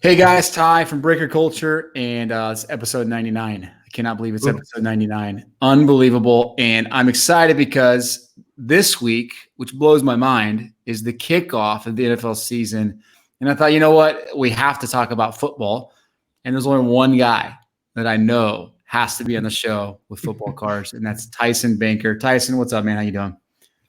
Hey guys, Ty from BreakerCulture, and it's episode 99. I cannot believe it's episode 99. Unbelievable. And I'm excited because this week, which blows my mind, is the kickoff of the NFL season. And I thought, you know what? We have to talk about football. And there's only one guy that I know has to be on the show with football cards, and that's Tyson Banker. Tyson, what's up, man? How you doing?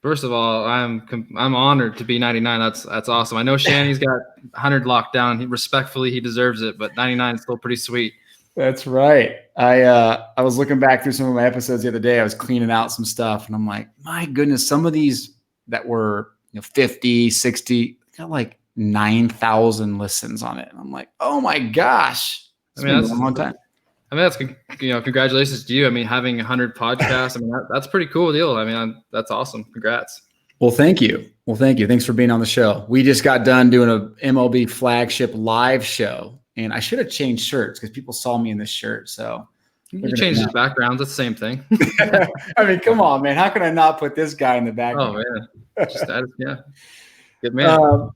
First of all, I'm honored to be 99. That's awesome. I know Shanny's got 100 locked down. He deserves it, but 99 is still pretty sweet. That's right. I was looking back through some of my episodes the other day. I was cleaning out some stuff, and I'm like, my goodness, some of these that were 50, 60, got like 9,000 listens on it. And I'm like, oh my gosh. I mean, that's a long time. I mean, that's, congratulations to you. I mean, having 100 podcasts, I mean, that's a pretty cool deal. I mean, that's awesome. Congrats. Well, thank you. Thanks for being on the show. We just got done doing a MLB flagship live show, and I should have changed shirts because people saw me in this shirt. So you changed the background. That's the same thing. I mean, come on, man. How can I not put this guy in the background? Oh, man. Yeah. Good man.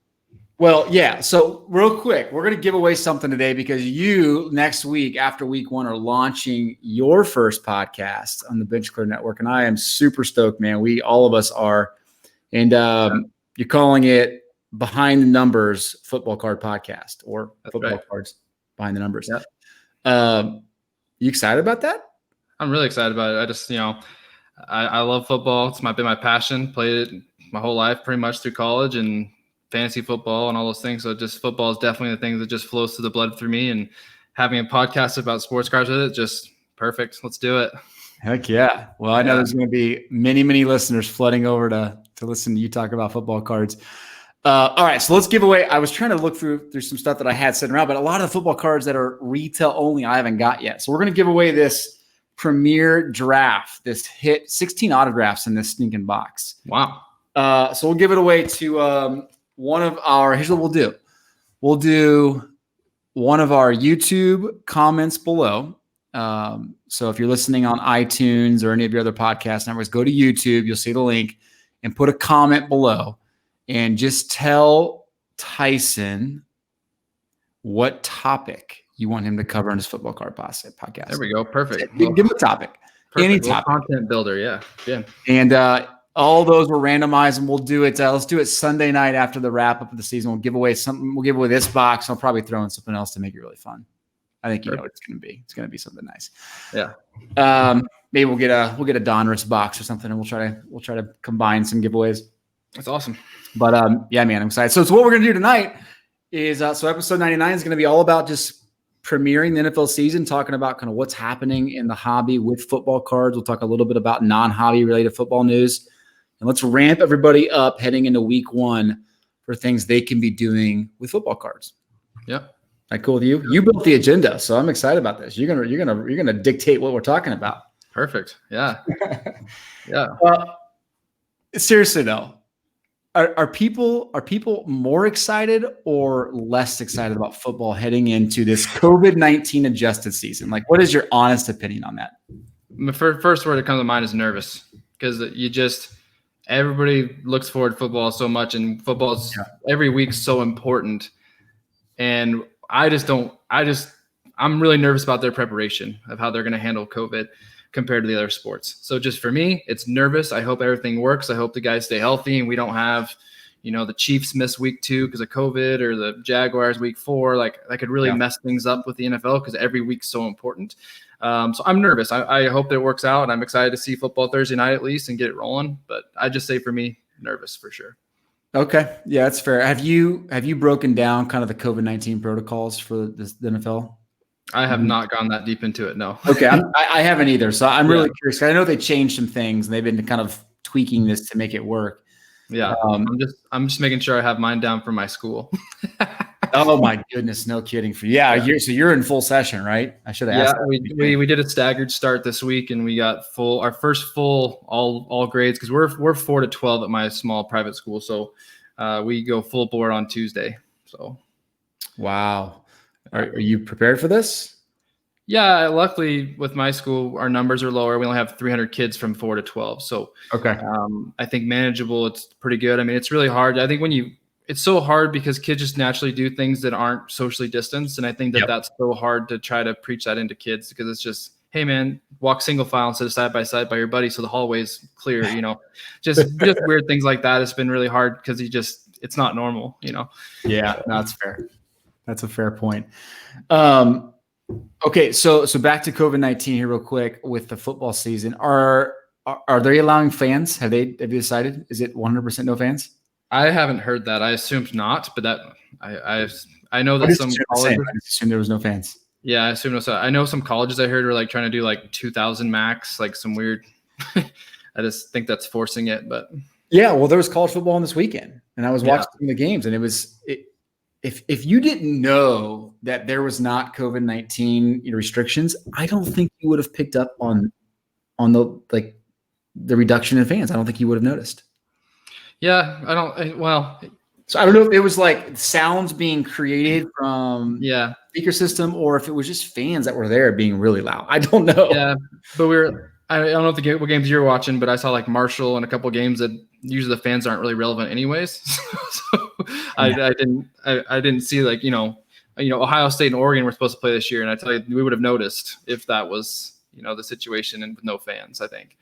Well, yeah. So real quick, we're going to give away something today because you next week after week one are launching your first podcast on the Bench Clear Network. And I am super stoked, man. All of us are. And you're calling it Behind the Numbers Football Card Podcast or That's Football right. Cards Behind the Numbers. Yep. You excited about that? I'm really excited about it. I just, I love football. It's been my passion. Played it my whole life pretty much through college and fantasy football and all those things. So just football is definitely the thing that just flows through the blood through me, and having a podcast about sports cards with it, just perfect. Let's do it. Heck yeah. Well, I know there's going to be many, many listeners flooding over to listen to you talk about football cards. All right. So let's give away. I was trying to look through some stuff that I had sitting around, but a lot of the football cards that are retail only, I haven't got yet. So we're going to give away this premier draft, this hit 16 autographs in this stinking box. Wow. So we'll give it away to, one of our, here's what we'll do. We'll do one of our YouTube comments below. So if you're listening on iTunes or any of your other podcast networks, go to YouTube, you'll see the link, and put a comment below and just tell Tyson what topic you want him to cover in his football card podcast. There we go. Perfect. Give him a topic. Perfect. Any topic. Content builder. Yeah. And, all those will randomize, and we'll do it. Let's do it Sunday night after the wrap up of the season. We'll give away something. We'll give away this box. I'll probably throw in something else to make it really fun. I think you know what it's going to be. It's going to be something nice. Yeah. Maybe we'll get a Donruss box or something, and we'll try to combine some giveaways. That's awesome. But yeah, man, I'm excited. So what we're going to do tonight is so episode 99 is going to be all about just premiering the NFL season, talking about kind of what's happening in the hobby with football cards. We'll talk a little bit about non-hobby related football news. And let's ramp everybody up heading into week one for things they can be doing with football cards. Yep. That cool with you? You built the agenda, so I'm excited about this. You're gonna dictate what we're talking about. Perfect. Yeah. Yeah. Seriously though, are people more excited or less excited about football heading into this COVID-19 adjusted season? Like, what is your honest opinion on that? My first word that comes to mind is nervous, because everybody looks forward to football so much, and football's every week so important. And I'm really nervous about their preparation of how they're going to handle COVID compared to the other sports. So just for me, it's nervous. I hope everything works. I hope the guys stay healthy and we don't have, the Chiefs miss week 2 because of COVID, or the Jaguars week 4. Like, that could really mess things up with the NFL because every week's so important. So I'm nervous. I hope that it works out, and I'm excited to see football Thursday night at least and get it rolling. But I just say, for me, nervous for sure. Okay. Yeah, that's fair. Have you broken down kind of the COVID-19 protocols for the NFL? I have not gone that deep into it. No. Okay. I haven't either. So I'm really curious. I know they changed some things and they've been kind of tweaking this to make it work. Yeah. I'm just making sure I have mine down for my school. Oh my goodness. No kidding. You're in full session, right? I should have asked. Yeah, we did a staggered start this week, and we got our first full all grades, because we're 4 to 12 at my small private school. So we go full board on Tuesday. So. Wow. Are you prepared for this? Yeah, luckily with my school, our numbers are lower. We only have 300 kids from 4 to 12. So okay. I think manageable. It's pretty good. I mean, it's really hard. I think when you it's so hard because kids just naturally do things that aren't socially distanced. And I think that that's so hard to try to preach that into kids, because it's just, hey man, walk single file instead of side by side by your buddy so the hallway's clear, just weird things like that. It's been really hard because it's not normal, Yeah, no, that's fair. That's a fair point. Okay, so back to COVID-19 here real quick with the football season. Are they allowing fans? Have you decided? Is it 100% no fans? I haven't heard that. I assumed not, but that I know that some colleges. I just assumed there was no fans. Yeah, I assume no. So I know some colleges I heard were like trying to do like 2,000 max, like some weird. I just think that's forcing it, but yeah. Well, there was college football on this weekend, and I was watching the games, and if you didn't know that there was not COVID-19 restrictions, I don't think you would have picked up on the reduction in fans. I don't think you would have noticed. Yeah, so I don't know if it was like sounds being created from speaker system, or if it was just fans that were there being really loud. I don't know. Yeah, but I don't know what games you were watching, but I saw like Marshall and a couple games that usually the fans aren't really relevant anyways. So I didn't see like, Ohio State and Oregon were supposed to play this year. And I tell you, we would have noticed if that was, the situation and with no fans, I think.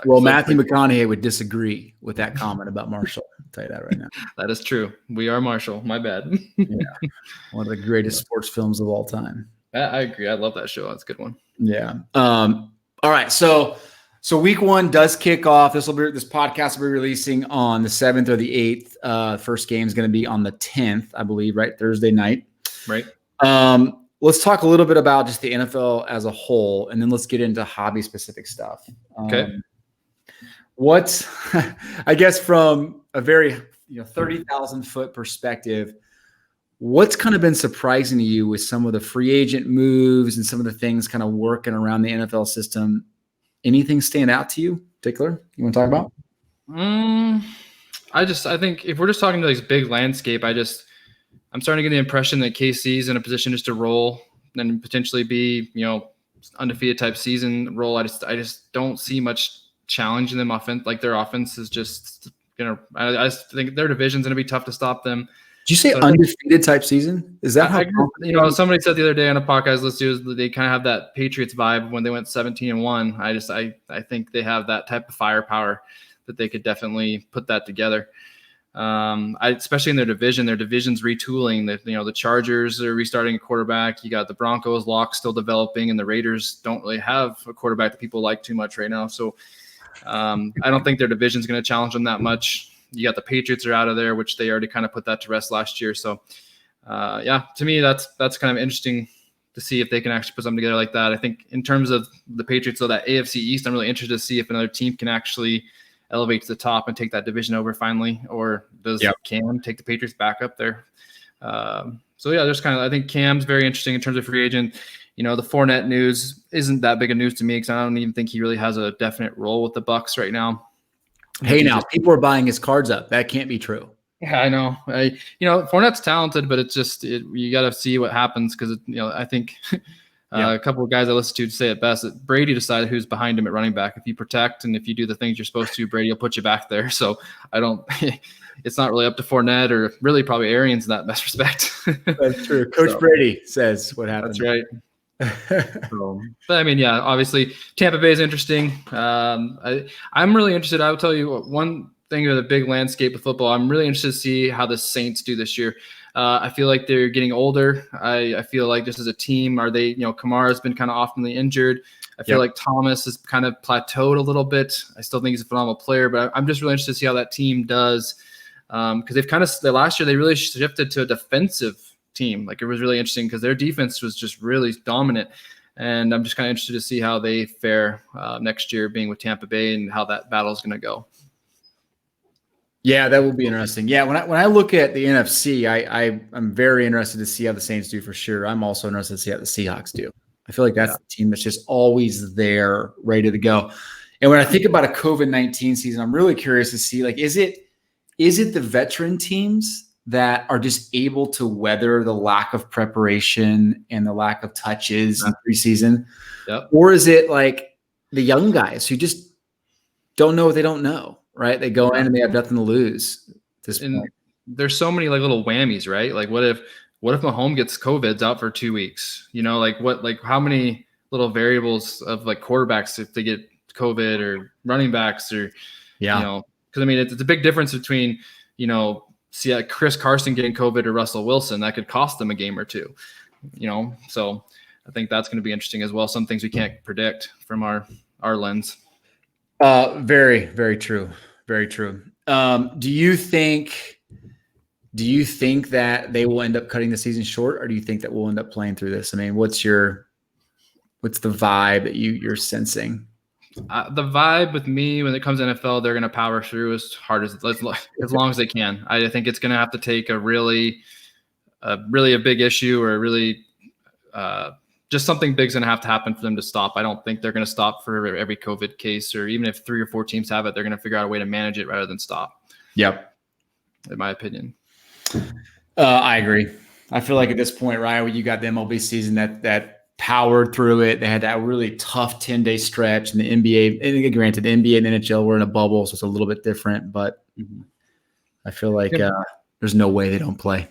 Well, Matthew McConaughey would disagree with that comment about Marshall. I'll tell you that right now. That is true. We are Marshall. My bad. Yeah. One of the greatest sports films of all time. I agree. I love that show. That's a good one. Yeah. All right. So week one does kick off. This podcast will be releasing on the 7th or the 8th. First game is going to be on the 10th, I believe, right? Thursday night. Right. Let's talk a little bit about just the NFL as a whole, and then let's get into hobby specific stuff. Okay. What's, I guess, from a very 30,000 foot perspective, what's kind of been surprising to you with some of the free agent moves and some of the things kind of working around the NFL system? Anything stand out to you in particular you want to talk about? I think if we're just talking to this big landscape, I'm starting to get the impression that KC's in a position just to roll and potentially be, undefeated type season roll. I just don't see much challenge in them like their offense is just, I just think their division's going to be tough to stop them. Did you say undefeated type season? Is that how? Somebody said the other day on a podcast listened, they kind of have that Patriots vibe when they went 17-1. I think they have that type of firepower that they could definitely put that together. Especially in their division's retooling. The Chargers are restarting a quarterback. You got the Broncos, Locke still developing, and the Raiders don't really have a quarterback that people like too much right now. So I don't think their division's going to challenge them that much. You got the Patriots are out of there, which they already kind of put that to rest last year. So to me, that's kind of interesting to see if they can actually put something together like that. I think in terms of the Patriots, so that AFC East, I'm really interested to see if another team can actually elevate to the top and take that division over finally, or does Cam take the Patriots back up there? There's I think Cam's very interesting in terms of free agent. The Fournette news isn't that big of news to me because I don't even think he really has a definite role with the Bucs right now. Hey, now people are buying his cards up. That can't be true. Yeah, I know. Fournette's talented, but it's just you got to see what happens because I think a couple of guys I listen to say it best that Brady decided who's behind him at running back. If you protect and if you do the things you're supposed to, Brady will put you back there. So it's not really up to Fournette or really probably Arians in that best respect. That's true. Coach Brady says what happened. That's right. But obviously Tampa Bay is interesting. I'm really interested. I will tell you one thing of the big landscape of football. I'm really interested to see how the Saints do this year. I feel like they're getting older. I feel like just as a team, are they, Kamara's been kind of oftenly injured. I feel like Thomas has kind of plateaued a little bit. I still think he's a phenomenal player, but I'm just really interested to see how that team does. Because they've last year, they really shifted to a defensive team. Like it was really interesting because their defense was just really dominant. And I'm just kind of interested to see how they fare next year being with Tampa Bay and how that battle is going to go. Yeah, that will be interesting. Yeah, when I look at the NFC, I'm very interested to see how the Saints do for sure. I'm also interested to see how the Seahawks do. I feel like that's the team that's just always there, ready to go. And when I think about a COVID-19 season, I'm really curious to see, like, is it the veteran teams that are just able to weather the lack of preparation and the lack of touches in preseason? Yep. Or is it like the young guys who just don't know what they don't know, right? They go in and they have nothing to lose at this point. there's so many like little whammies, right? Like what if Mahomes gets COVID's out for 2 weeks? Like how many little variables of like quarterbacks if they get COVID, or running backs, or because I mean it's a big difference between Chris Carson getting COVID or Russell Wilson. That could cost them a game or two. So I think that's going to be interesting as well. Some things we can't predict from our lens. Very, very true. Very true. Do you think that they will end up cutting the season short, or do you think that we'll end up playing through this? I mean, what's the vibe that you're sensing? The vibe with me when it comes to NFL, they're going to power through as hard as long as they can. I think it's going to have to take a really a big issue, or really just something big's going to have to happen for them to stop. I don't think they're going to stop for every COVID case, or even if 3 or 4 teams have it, they're going to figure out a way to manage it rather than stop. Yep. In my opinion. I agree. I feel like at this point, Ryan, you got the MLB season that powered through it. They had that really tough 10-day stretch, and the NBA, and granted, the NBA and NHL were in a bubble, so it's a little bit different, but I feel like there's no way they don't play.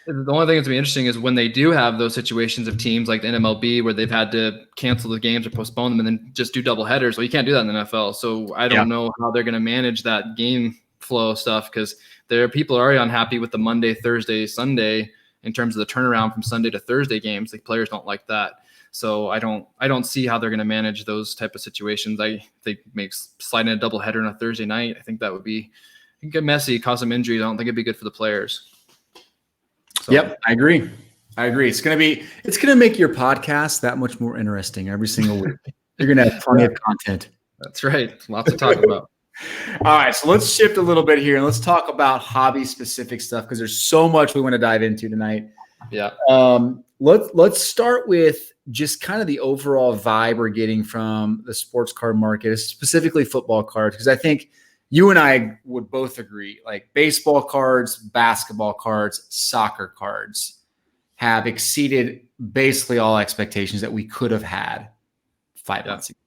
The only thing that's going to be interesting is when they do have those situations of teams like the NMLB where they've had to cancel the games or postpone them and then just do double headers. Well, you can't do that in the NFL. So I don't know how they're going to manage that game flow stuff, because there are people already unhappy with the Monday, Thursday, Sunday in terms of the turnaround from Sunday to Thursday games. Like players don't like that. So I don't see how they're going to manage those type of situations. I think sliding a double header on a Thursday night, I think that would get messy, cause some injuries. I don't think it'd be good for the players. So. Yep, I agree. It's gonna make your podcast that much more interesting every single week. You're gonna have plenty of content. That's right. Lots to talk about. All right, so let's shift a little bit here and let's talk about hobby specific stuff, because there's so much we want to dive into tonight. Yeah. Let's start with just kind of the overall vibe we're getting from the sports card market, specifically football cards, because I think you and I would both agree, like baseball cards, basketball cards, soccer cards have exceeded basically all expectations that we could have had 5 months ago.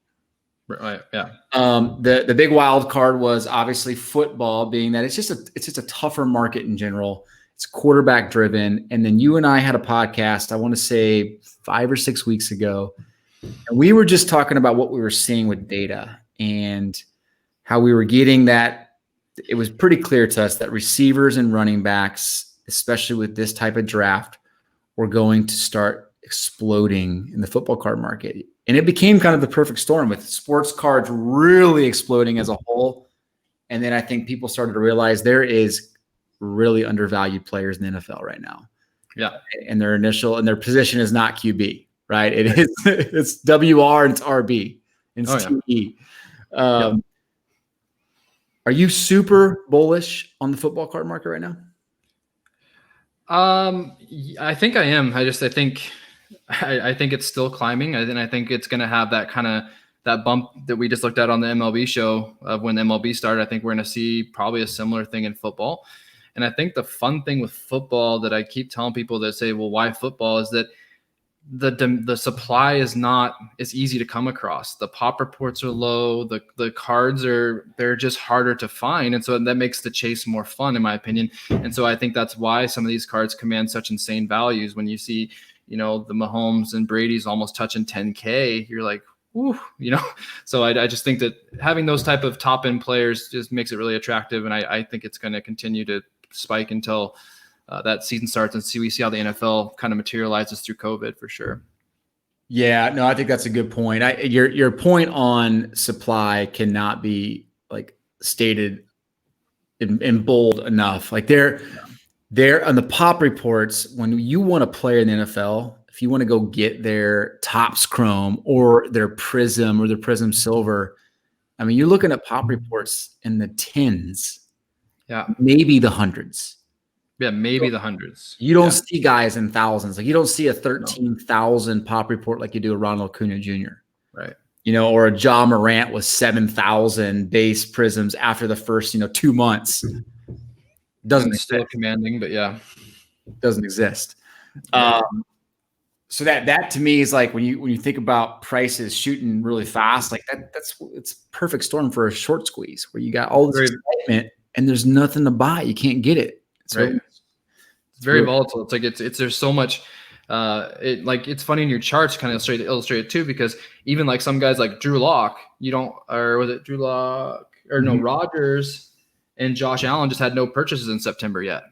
Right. Yeah. The big wild card was obviously football, being that it's just a tougher market in general. It's quarterback driven. And then you and I had a podcast, I want to say 5 or 6 weeks ago, and we were just talking about what we were seeing with data and how we were getting that. It was pretty clear to us that receivers and running backs, especially with this type of draft, were going to start exploding in the football card market. And it became kind of the perfect storm, with sports cards really exploding as a whole. And then I think people started to realize there is really undervalued players in the NFL right now. Yeah. And their position is not QB, right? It is it's WR and it's RB and it's TE. Are you super bullish on the football card market right now? I think I am. I think it's still climbing. And I think it's going to have that bump that we just looked at on the MLB show of when MLB started. I think we're going to see probably a similar thing in football. And I think the fun thing with football that I keep telling people that say, well, why football, is that the supply is not as easy to come across. The pop reports are low. The cards they're just harder to find. And so that makes the chase more fun, in my opinion. And so I think that's why some of these cards command such insane values. When you see, the Mahomes and Brady's almost touching 10K, you're like, whew, So I just think that having those type of top end players just makes it really attractive. And I think it's going to continue to spike until that season starts, and we see how the NFL kind of materializes through COVID for sure. Yeah, no, I think that's a good point. Your point on supply cannot be like stated in bold enough. Like they're on the pop reports, when you want a player in the NFL, if you want to go get their Topps Chrome or their Prism or their Prism Silver, I mean, you're looking at pop reports in the tens, maybe the hundreds. Yeah, maybe the hundreds. You don't see guys in thousands. Like you don't see a 13,000 pop report like you do a Ronald Acuna Jr. Right. Or a Ja Morant with 7,000 base prisms after the first, 2 months. Doesn't exist. Still commanding, but doesn't exist. So that to me is like when you think about prices shooting really fast, like it's perfect storm for a short squeeze where you got all this excitement and there's nothing to buy. You can't get it. Really, It's very volatile. It's like it's there's so much. It's funny in your charts kind of illustrate it too, because even like some guys like Drew Lock, was it Drew Lock or no, Rodgers and Josh Allen just had no purchases in September yet,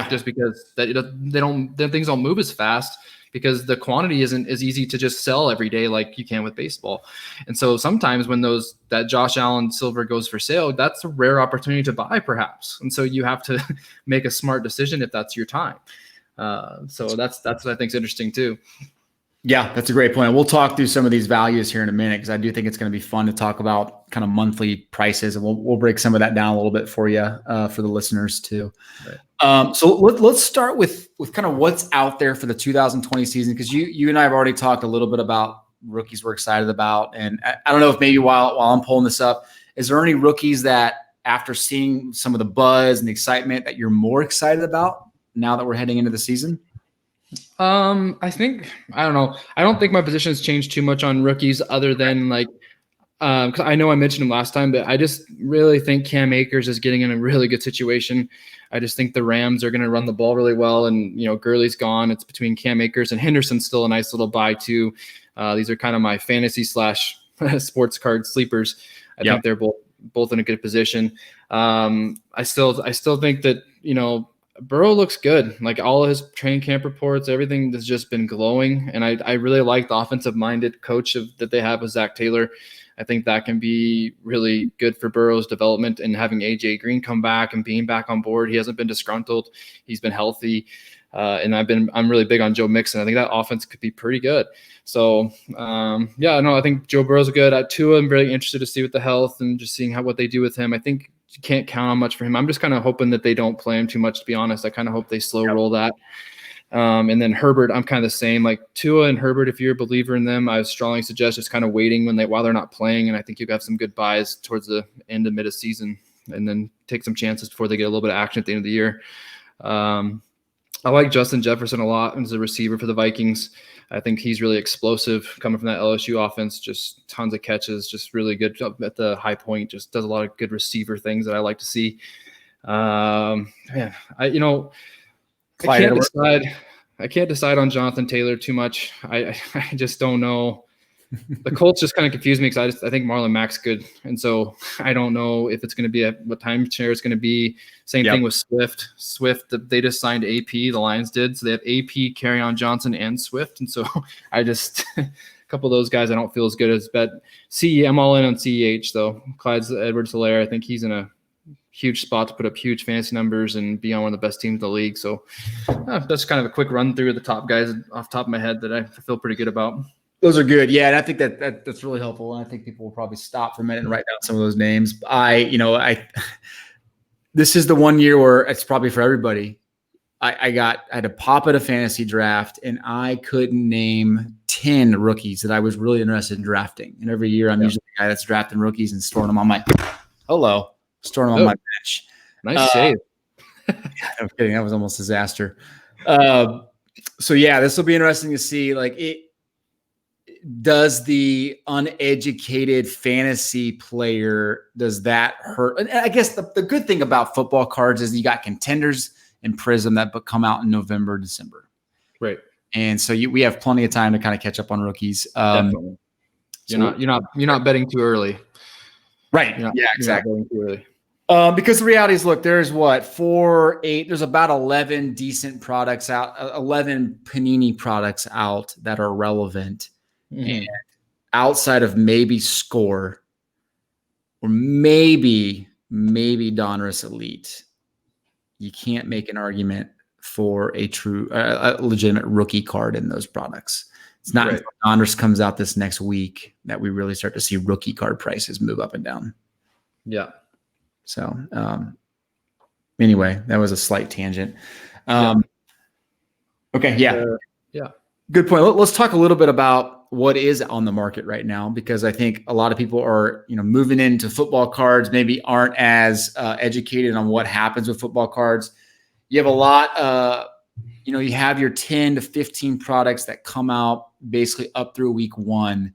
just because things don't move as fast, because the quantity isn't as easy to just sell every day like you can with baseball. And so sometimes when that Josh Allen silver goes for sale, that's a rare opportunity to buy perhaps. And so you have to make a smart decision if that's your time. So that's what I think is interesting too. Yeah, that's a great point. We'll talk through some of these values here in a minute, because I do think it's going to be fun to talk about kind of monthly prices, and we'll break some of that down a little bit for you, for the listeners too. Right. So let's start with kind of what's out there for the 2020 season, because you and I have already talked a little bit about rookies we're excited about, and I don't know if maybe while I'm pulling this up, is there any rookies that after seeing some of the buzz and the excitement that you're more excited about now that we're heading into the season? I don't know. I don't think my position has changed too much on rookies, other than because I know I mentioned him last time, but I just really think Cam Akers is getting in a really good situation. I just think the Rams are going to run the ball really well, and Gurley's gone. It's between Cam Akers and Henderson's still a nice little buy too. These are kind of my fantasy / sports card sleepers. I think they're both in a good position. I still think that Burrow looks good. Like all of his training camp reports, everything has just been glowing. And I really like the offensive-minded coach that they have with Zach Taylor. I think that can be really good for Burrow's development, and having AJ Green come back and being back on board. He hasn't been disgruntled. He's been healthy. And I'm really big on Joe Mixon. I think that offense could be pretty good. So, I think Joe Burrow's good. At Tua, I'm very interested to see with the health and just seeing what they do with him. I think you can't count on much for him. I'm just kind of hoping that they don't play him too much, to be honest. I kind of hope they slow roll that. And then Herbert, I'm kind of the same. Like Tua and Herbert, if you're a believer in them, I would strongly suggest just kind of waiting while they're not playing. And I think you have some good buys towards the end of mid-season, and then take some chances before they get a little bit of action at the end of the year. I like Justin Jefferson a lot as a receiver for the Vikings. I think he's really explosive coming from that LSU offense, just tons of catches, just really good at the high point, just does a lot of good receiver things that I like to see. I can't decide on Jonathan Taylor too much. I just don't know. The Colts just kind of confuse me, because I think Marlon Mack's good. And so I don't know if it's going to be what timeshare it's going to be. Same thing with Swift. They just signed AP, the Lions did. So they have AP, Kerryon Johnson, and Swift. And so I just – a couple of those guys I don't feel as good as. But I'm all in on CEH, though. Clyde Edwards-Helaire, I think he's in a huge spot to put up huge fantasy numbers and be on one of the best teams in the league. So that's kind of a quick run through of the top guys off the top of my head that I feel pretty good about. Those are good. Yeah. And I think that's really helpful. And I think people will probably stop for a minute and write down some of those names. This is the one year where it's probably for everybody. I had to pop at a fantasy draft, and I couldn't name 10 rookies that I was really interested in drafting. And every year I'm usually the guy that's drafting rookies and storing them on my bench. Nice save. I'm kidding. That was almost a disaster. This will be interesting to see. Does the uneducated fantasy player, does that hurt? And I guess the good thing about football cards is you got Contenders and Prism that come out in November, December. Right. And so we have plenty of time to kind of catch up on rookies. Definitely. You're not betting too early. Right. Exactly. Betting too early. Because the reality is, look, there's 8, there's about 11 decent products out, 11 Panini products out that are relevant. And outside of maybe Score or maybe Donruss Elite, you can't make an argument for a true, legitimate rookie card in those products. It's not until Donruss comes out this next week that we really start to see rookie card prices move up and down. Yeah. So anyway, that was a slight tangent. Okay. Yeah. Good point. Let's talk a little bit about what is on the market right now, because I think a lot of people are, moving into football cards, maybe aren't as educated on what happens with football cards. You have a lot, you have your 10 to 15 products that come out basically up through week 1.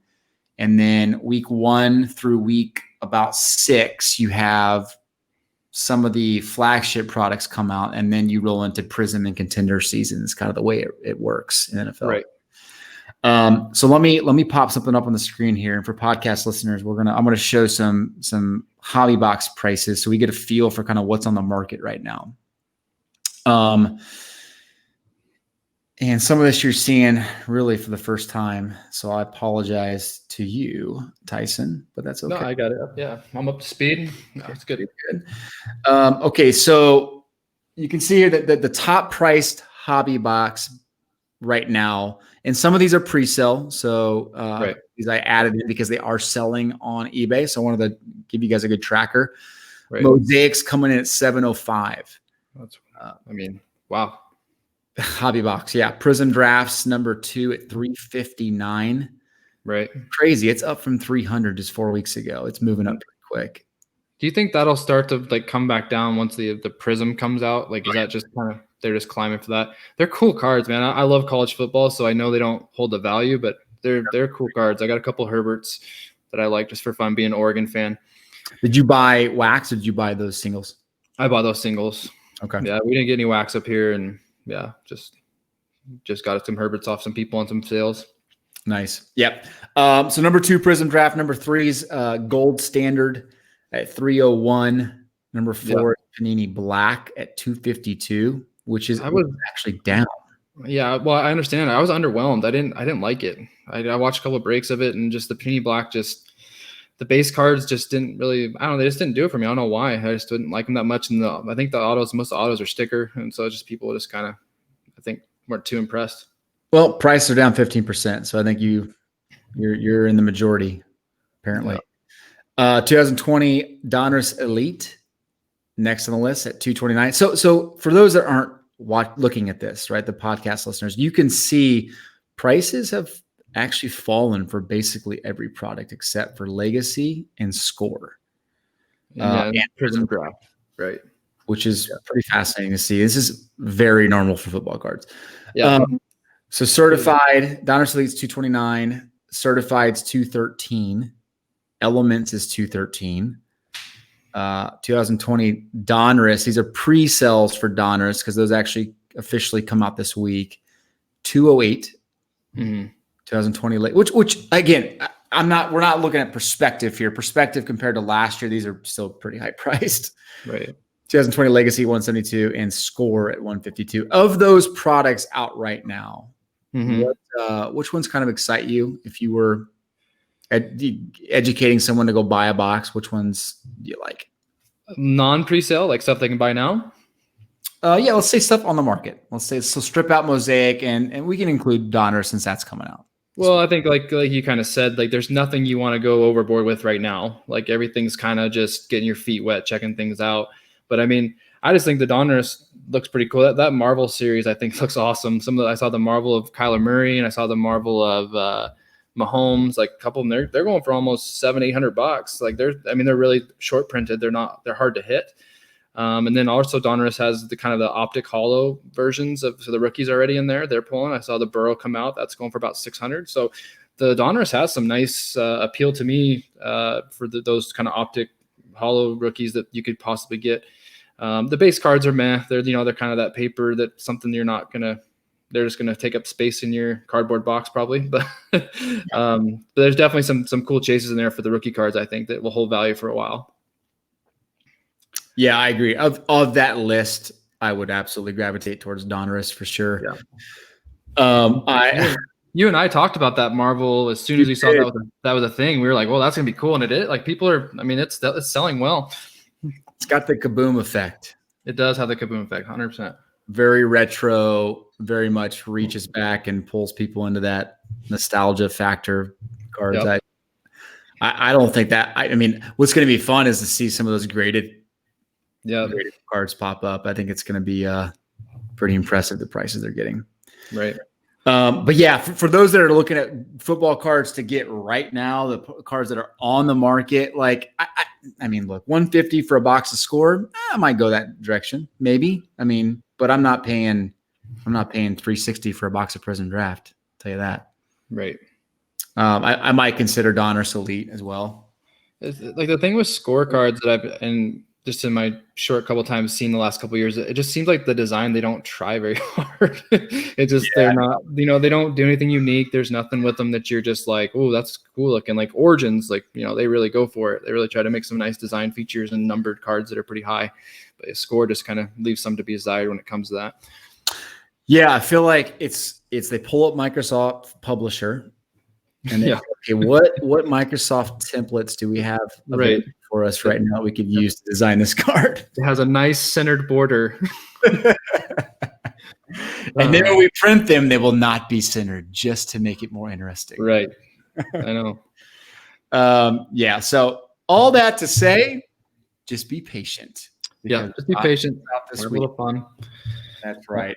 And then week 1 through week about 6, you have some of the flagship products come out, and then you roll into Prism and Contender season. It's kind of the way it works in NFL. Right. So let me pop something up on the screen here. And for podcast listeners, I'm gonna show some hobby box prices so we get a feel for kind of what's on the market right now. And some of this you're seeing really for the first time. So I apologize to you, Tyson, but that's okay. No, I got it. Yeah, I'm up to speed. That's good. Okay, so you can see here that the top priced hobby box right now, and some of these are pre-sale. So these I added in because they are selling on eBay. So I wanted to give you guys a good tracker. Right. Mosaics coming in at $705. That's, wow. Hobby box, yeah. Prism Drafts number 2 at $359. Right. Crazy. It's up from $300 just 4 weeks ago. It's moving up pretty quick. Do you think that'll start to like come back down once the Prism comes out? Like, is that just kind of they're just climbing for that? They're cool cards, man. I love college football, so I know they don't hold the value, but they're cool cards. I got a couple Herberts that I like just for fun, being an Oregon fan. Did you buy wax or did you buy those singles? I bought those singles. Okay. Yeah, we didn't get any wax up here, and yeah, just got some Herberts off some people on some sales. Nice. Yep. So number 2 Prism Draft, number 3 is Gold Standard at $301. Number 4 Panini Black at $252, which is actually down. Yeah, well, I understand. I was underwhelmed. I didn't like it. I watched a couple of breaks of it, and just the Panini Black, just the base cards just didn't really. I don't know. They just didn't do it for me. I don't know why. I just didn't like them that much. And I think most of the autos are sticker, and so just people just kind of, I think, weren't too impressed. Well, prices are down 15%, so I think you're in the majority, apparently. Yeah. 2020 Donruss Elite next on the list at $229. So for those that aren't looking at this, right, the podcast listeners, you can see prices have actually fallen for basically every product except for Legacy and Score. And Prism Draft, right? Which is pretty fascinating to see. This is very normal for football cards. Yeah. So certified Donruss Elite's $229, certified's $213. Elements is $213. 2020 Donruss. These are pre-sales for Donruss because those actually officially come out this week. $208. 2020 late, which again, we're not looking at perspective here. Perspective compared to last year, these are still pretty high priced. Right. 2020 Legacy 172 and Score at 152. Of those products out right now, which ones kind of excite you if you were educating someone to go buy a box? Which ones do you like? Non-pre-sale, like stuff they can buy now? Yeah, let's say stuff on the market. Let's say, so strip out Mosaic, and we can include Donner since that's coming out. Well, I think like you kind of said, like there's nothing you want to go overboard with right now. Like everything's kind of just getting your feet wet, checking things out. But I mean, I just think the Donruss looks pretty cool. That Marvel series, I think, looks awesome. I saw the Marvel of Kyler Murray, and I saw the Marvel of Mahomes. Like a couple of them, they're going for almost $700-800. Like they're really short printed. They're hard to hit. And then also Donruss has the kind of the optic hollow versions of the rookies already in there. They're pulling. I saw the Burrow come out. That's going for about $600. So the Donruss has some nice appeal to me for those kind of optic hollow rookies that you could possibly get. The base cards are meh. They're kind of that paper that something they're just gonna take up space in your cardboard box probably. But there's definitely some cool chases in there for the rookie cards, I think, that will hold value for a while. Yeah, I agree. Of that list, I would absolutely gravitate towards Donruss for sure. Yeah. You and I talked about that Marvel as soon as we saw that was a thing. We were like, well, that's gonna be cool, and it is. Like people are. I mean, it's selling well. It's got the kaboom effect. It does have the kaboom effect, 100%. Very retro. Very much reaches back and pulls people into that nostalgia factor cards. Yep. I don't think that. I mean, what's going to be fun is to see some of those graded cards pop up. I think it's going to be pretty impressive, the prices they're getting. Right. But yeah, for those that are looking at football cards to get right now, the cards that are on the market, like I mean, look, $150 for a box of Score, I might go that direction, maybe. I mean, but I'm not paying $360 for a box of Prism Draft. I'll tell you that. Right. I might consider Donruss Elite as well. Like the thing with Scorecards and just in my short couple times seen the last couple years, it just seems like the design, they don't try very hard. It just, they're not, they don't do anything unique. There's nothing with them that you're just like, oh, that's cool looking. Like Origins, like, they really go for it. They really try to make some nice design features and numbered cards that are pretty high, but Score just kind of leaves some to be desired when it comes to that. Yeah. I feel like it's they pull up Microsoft Publisher and then, okay, what Microsoft templates do we have available for us right now we could use to design this card? It has a nice centered border. And then when we print them, they will not be centered, just to make it more interesting. Right. I know. Yeah. So all that to say, just be patient. Yeah. Just be patient. This week. A little fun. That's right.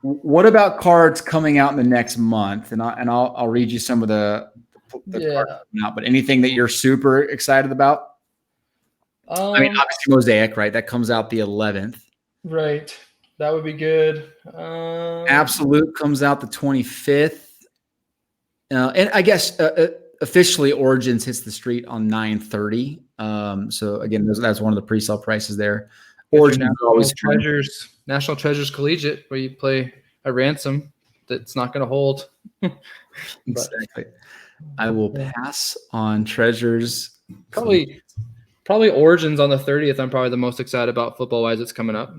What about cards coming out in the next month? And I'll read you some of the cards coming out, but anything that you're super excited about? I mean, obviously Mosaic, right? That comes out the 11th. Right. That would be good. Absolute comes out the 25th. And I guess officially Origins hits the street on 9/30. So again, that's one of the pre-sale prices there. Origins National Treasures Collegiate, where you play a ransom that's not going to hold. Exactly. I will pass on Treasures. Probably Origins on the 30th. I'm probably the most excited about football-wise. It's coming up.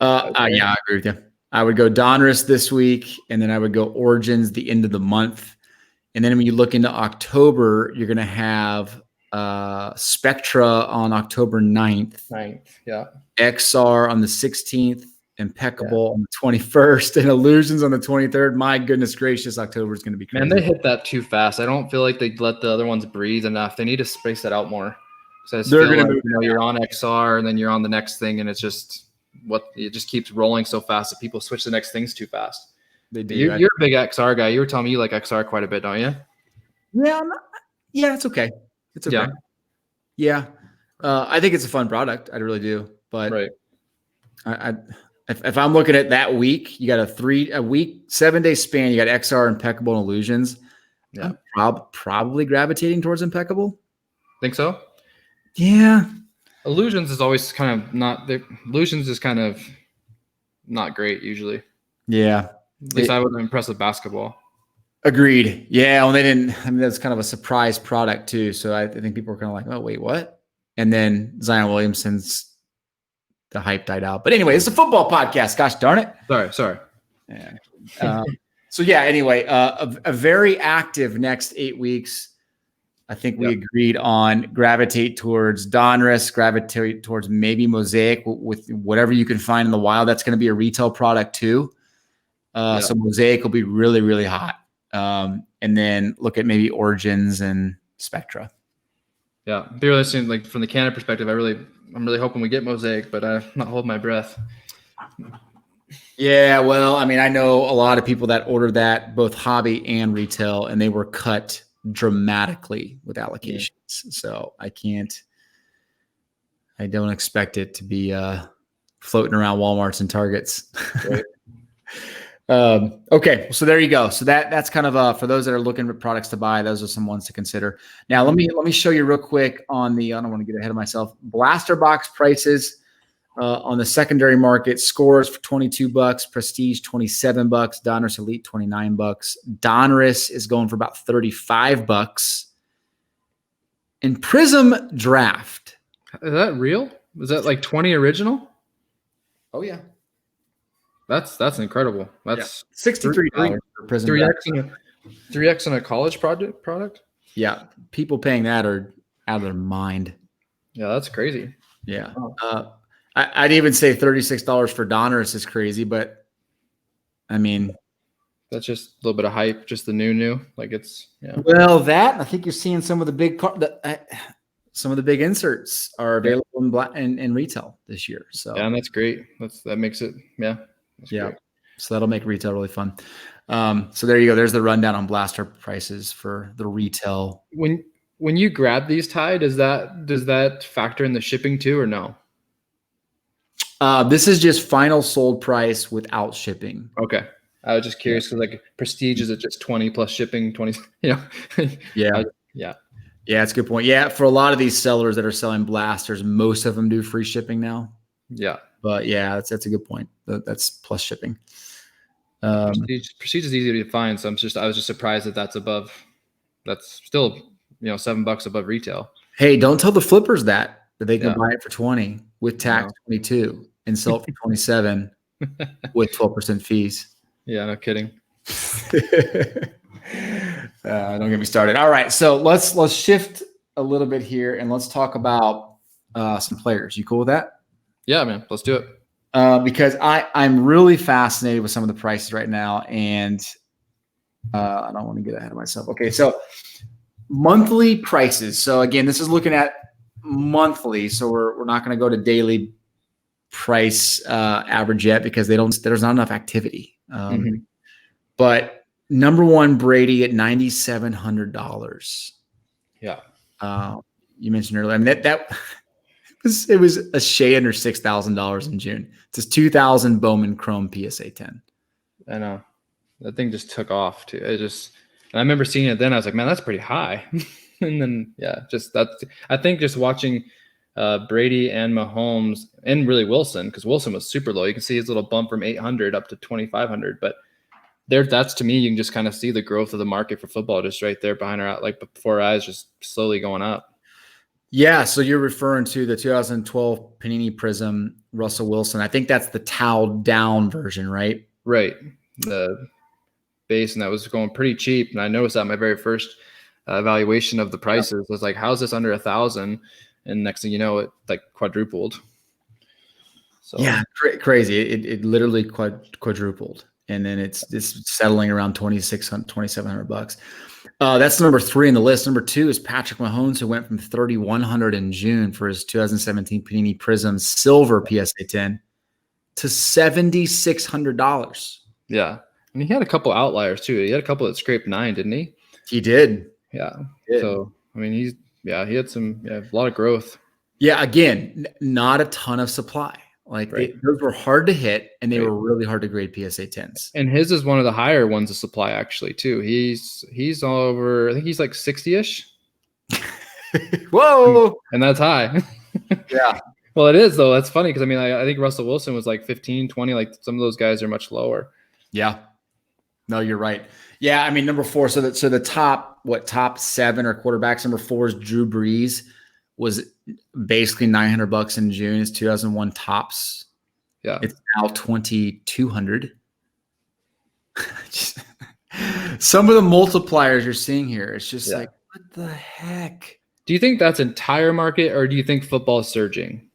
Yeah, I agree with you. I would go Donruss this week, and then I would go Origins the end of the month. And then when you look into October, you're going to have Spectra on October 9th. Yeah. XR on the 16th, Impeccable on the 21st, and Illusions on the 23rd. My goodness gracious, October is going to be crazy. Man, they hit that too fast. I don't feel like they let the other ones breathe enough. They need to space that out more. So they're going to you're on XR, and then you're on the next thing, and it's just it just keeps rolling so fast that people switch the next things too fast. They do. You're a big XR guy. You were telling me you like XR quite a bit, don't you? Yeah, it's okay. It's okay. Yeah. I think it's a fun product. I really do. But if I'm looking at that week, you got a week, 7-day span. You got XR, Impeccable, and Illusions. Yeah. I'm probably gravitating towards Impeccable. Think so? Yeah. Illusions is always kind of not. Illusions is kind of not great usually. Yeah. At least I wasn't impressed with basketball. Agreed. Yeah. Well, they didn't. I mean, that's kind of a surprise product too. So I think people were kind of like, "Oh, wait, what?" And then Zion Williamson's. The hype died out. But anyway, it's a football podcast. Gosh darn it. Sorry. Yeah. So yeah, anyway, a very active next 8 weeks. I think we agreed on gravitate towards Donruss, gravitate towards maybe Mosaic with whatever you can find in the wild. That's going to be a retail product too. So Mosaic will be really, really hot. And then look at maybe Origins and Spectra. Yeah. Be really interesting. Like from the Canada perspective, I'm really hoping we get Mosaic, but I'm not holding my breath. Yeah, well, I mean, I know a lot of people that ordered that, both hobby and retail, and they were cut dramatically with allocations. Yeah. So I don't expect it to be floating around Walmarts and Targets. Right. Okay, so there you go. So that's kind of for those that are looking for products to buy, those are some ones to consider. Now let me show you real quick on the, I don't want to get ahead of myself, blaster box prices on the secondary market. Scores for $22, Prestige $27, Donruss Elite $29. Donruss is going for about $35. And Prism Draft. Is that real? Was that like 20 original? Oh yeah. That's incredible. That's $63 for Prism. 3x in a college product. Yeah, people paying that are out of their mind. Yeah, that's crazy. Yeah, I'd even say $36 for Donruss is crazy, but I mean, that's just a little bit of hype. Just the new, like it's Well, I think you're seeing some of the big some of the big inserts are available in retail this year. So and that's great. That makes it great. So that'll make retail really fun. So there you go. There's the rundown on blaster prices for the retail. When you grab these, Ty, does that factor in the shipping too, or no? This is just final sold price without shipping. Okay. I was just curious because like Prestige, is it just 20 plus shipping, 20, Yeah. Yeah, that's a good point. Yeah, for a lot of these sellers that are selling blasters, most of them do free shipping now. Yeah. But yeah, that's a good point. That's plus shipping. Prestige is easy to find, so I was just surprised that that's still $7 above retail. Hey, don't tell the flippers that they can buy it for 20 with tax No. 22 and sell it for 27 with 12% fees. Yeah, no kidding. Don't get me started. All right, so let's shift a little bit here and let's talk about some players. You cool with that? Yeah, man, let's do it. Because I'm really fascinated with some of the prices right now, and I don't want to get ahead of myself. Okay, so monthly prices. So again, this is looking at monthly, so we're not going to go to daily price average yet because there's not enough activity. But number one, Brady at $9,700. Yeah. You mentioned earlier. I mean that it was a shade under $6,000 in June. It's a 2000 Bowman Chrome PSA 10. I know. That thing just took off too. And I remember seeing it then. I was like, man, that's pretty high. And then I think just watching Brady and Mahomes and really Wilson, because Wilson was super low. You can see his little bump from 800 up to 2,500. But that's to me, you can just kind of see the growth of the market for football just right there behind our like before our eyes, just slowly going up. Yeah, so you're referring to the 2012 Panini Prism Russell Wilson. I think that's the towel down version, right? Right. The base, and that was going pretty cheap. And I noticed that my very first evaluation of the prices was like, how's this under 1,000? And next thing you know, it like quadrupled. So yeah, crazy. It literally quadrupled. And then it's settling around $2,700. That's number 3 in the list. Number 2 is Patrick Mahomes, who went from $3,100 in June for his 2017 Panini Prism Silver PSA 10 to $7,600. Yeah, and he had a couple outliers too. He had a couple that scraped 9, didn't he? He did. Yeah. So I mean, he had a lot of growth. Yeah. Again, not a ton of supply. Like those were hard to hit, and they were really hard to grade PSA 10s. And his is one of the higher ones of supply, actually, too. He's all over. I think he's like 60-ish. Whoa! And that's high. Yeah. Well, it is though. That's funny because I mean, I think Russell Wilson was like 15, 20. Like some of those guys are much lower. Yeah. No, you're right. Yeah, I mean, number 4. So the top 7 are quarterbacks. Number 4 is Drew Brees. Was basically $900 in June. It's 2001 tops. Yeah, it's now 2,200. Some of the multipliers you're seeing here, it's just like, what the heck? Do you think that's entire market, or do you think football is surging?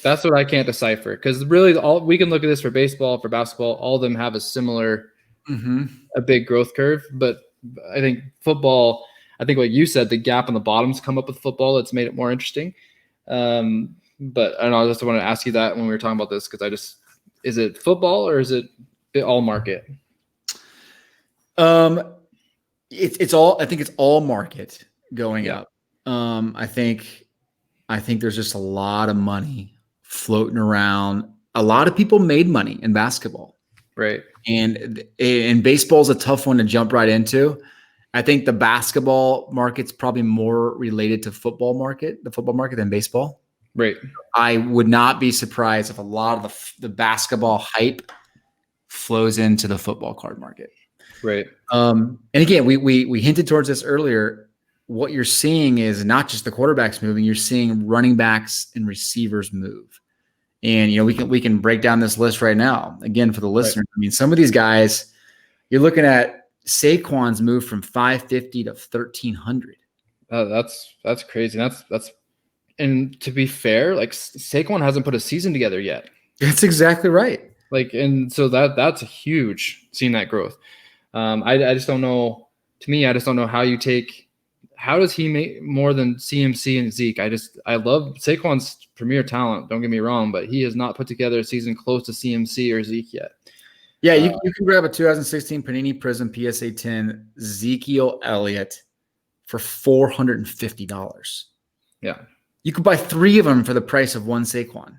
That's what I can't decipher, because really, we can look at this for baseball, for basketball. All of them have a similar, a big growth curve. But I think football. I think what you said, the gap on the bottom's come up with football. It's made it more interesting. But I don't know. I just want to ask you that when we were talking about this, because is it football or is it all market? It's all. I think it's all market going up. I think there's just a lot of money floating around. A lot of people made money in basketball, right? And baseball is a tough one to jump right into. I think the basketball market's probably more related to the football market than baseball. Right. I would not be surprised if a lot of the basketball hype flows into the football card market. Right. And again, we hinted towards this earlier. What you're seeing is not just the quarterbacks moving, you're seeing running backs and receivers move. And we can break down this list right now. Again, for the listeners. I mean, some of these guys, you're looking at Saquon's moved from 550 to 1,300. That's crazy. And to be fair, like Saquon hasn't put a season together yet. That's exactly right. Like, and so that's huge, seeing that growth. I just don't know. To me, I just don't know how does he make more than CMC and Zeke? I love Saquon's premier talent. Don't get me wrong, but he has not put together a season close to CMC or Zeke yet. Yeah, you can grab a 2016 Panini Prism PSA 10 Ezekiel Elliott for $450. Yeah. You could buy 3 of them for the price of one Saquon.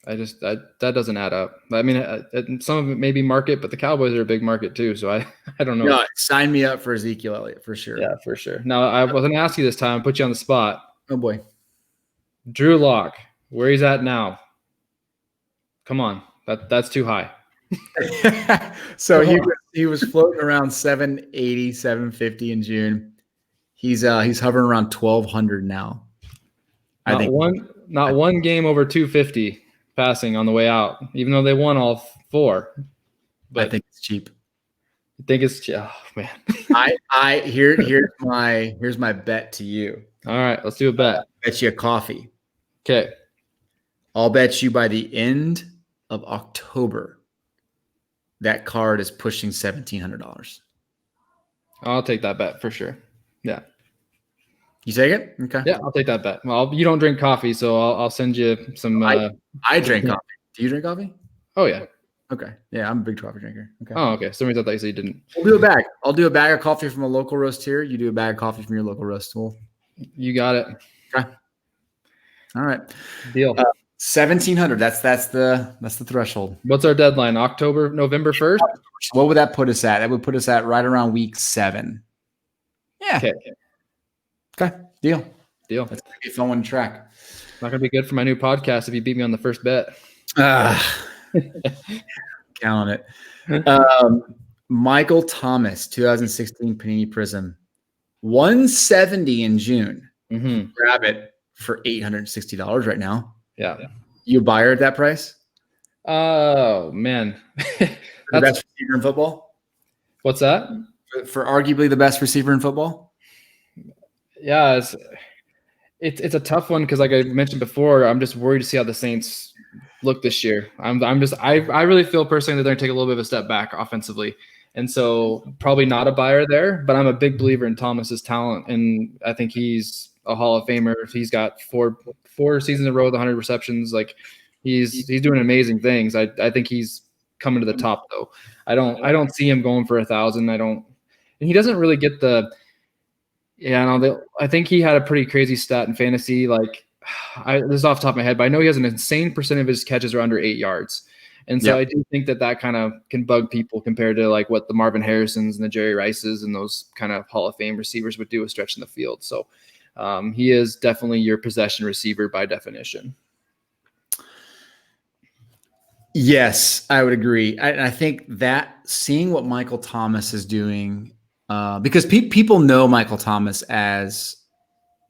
that doesn't add up. I mean, some of it may be market, but the Cowboys are a big market too. So I don't know. No, sign me up for Ezekiel Elliott for sure. Yeah, for sure. Now I was going to ask you this time, put you on the spot. Oh boy. Drew Lock, where he's at now. Come on. That's too high. So he was floating around 780, 750 in June. He's hovering around 1,200 now. Not one game over 250 passing on the way out, even though they won all 4. But I think it's cheap. You think it's oh man. Here's my bet to you. All right, let's do a bet. Bet you a coffee. Okay. I'll bet you by the end of October, that card is pushing $1,700. I'll take that bet for sure. Yeah. You take it? Okay. Yeah, I'll take that bet. Well, you don't drink coffee, so I'll send you some. I drink coffee. Do you drink coffee? Oh yeah. Okay. Yeah, I'm a big coffee drinker. Okay. Oh, okay. Some reason I thought you said you didn't. We'll do a bag. I'll do a bag of coffee from a local roast here. You do a bag of coffee from your local roast. You got it. Okay. All right. Deal. 1,700. That's the threshold. What's our deadline? November 1st? What would that put us at? That would put us at right around week 7. Yeah. Okay. Deal. That's gonna be a fun one to track. Not gonna be good for my new podcast if you beat me on the first bet. Count on it. Michael Thomas, 2016 Panini Prism, 170 in June. Mm-hmm. Grab it for $860 right now. Yeah. You a buyer at that price? Oh man, The best receiver in football. What's that? For arguably the best receiver in football. Yeah, it's a tough one because, like I mentioned before, I'm just worried to see how the Saints look this year. I really feel personally that they're going to take a little bit of a step back offensively, and so probably not a buyer there. But I'm a big believer in Thomas's talent, and I think he's a Hall of Famer. He's got four seasons in a row with 100 receptions. Like he's doing amazing things. I think he's coming to the top though. I don't see him going for 1,000. And he doesn't really get the. Yeah, no, I think he had a pretty crazy stat in fantasy. Like, this is off the top of my head, but I know he has an insane percent of his catches are under 8 yards. And so I do think that kind of can bug people compared to like what the Marvin Harrisons and the Jerry Rices and those kind of Hall of Fame receivers would do with stretching the field. So he is definitely your possession receiver by definition. Yes, I would agree. I think that seeing what Michael Thomas is doing, because people know Michael Thomas as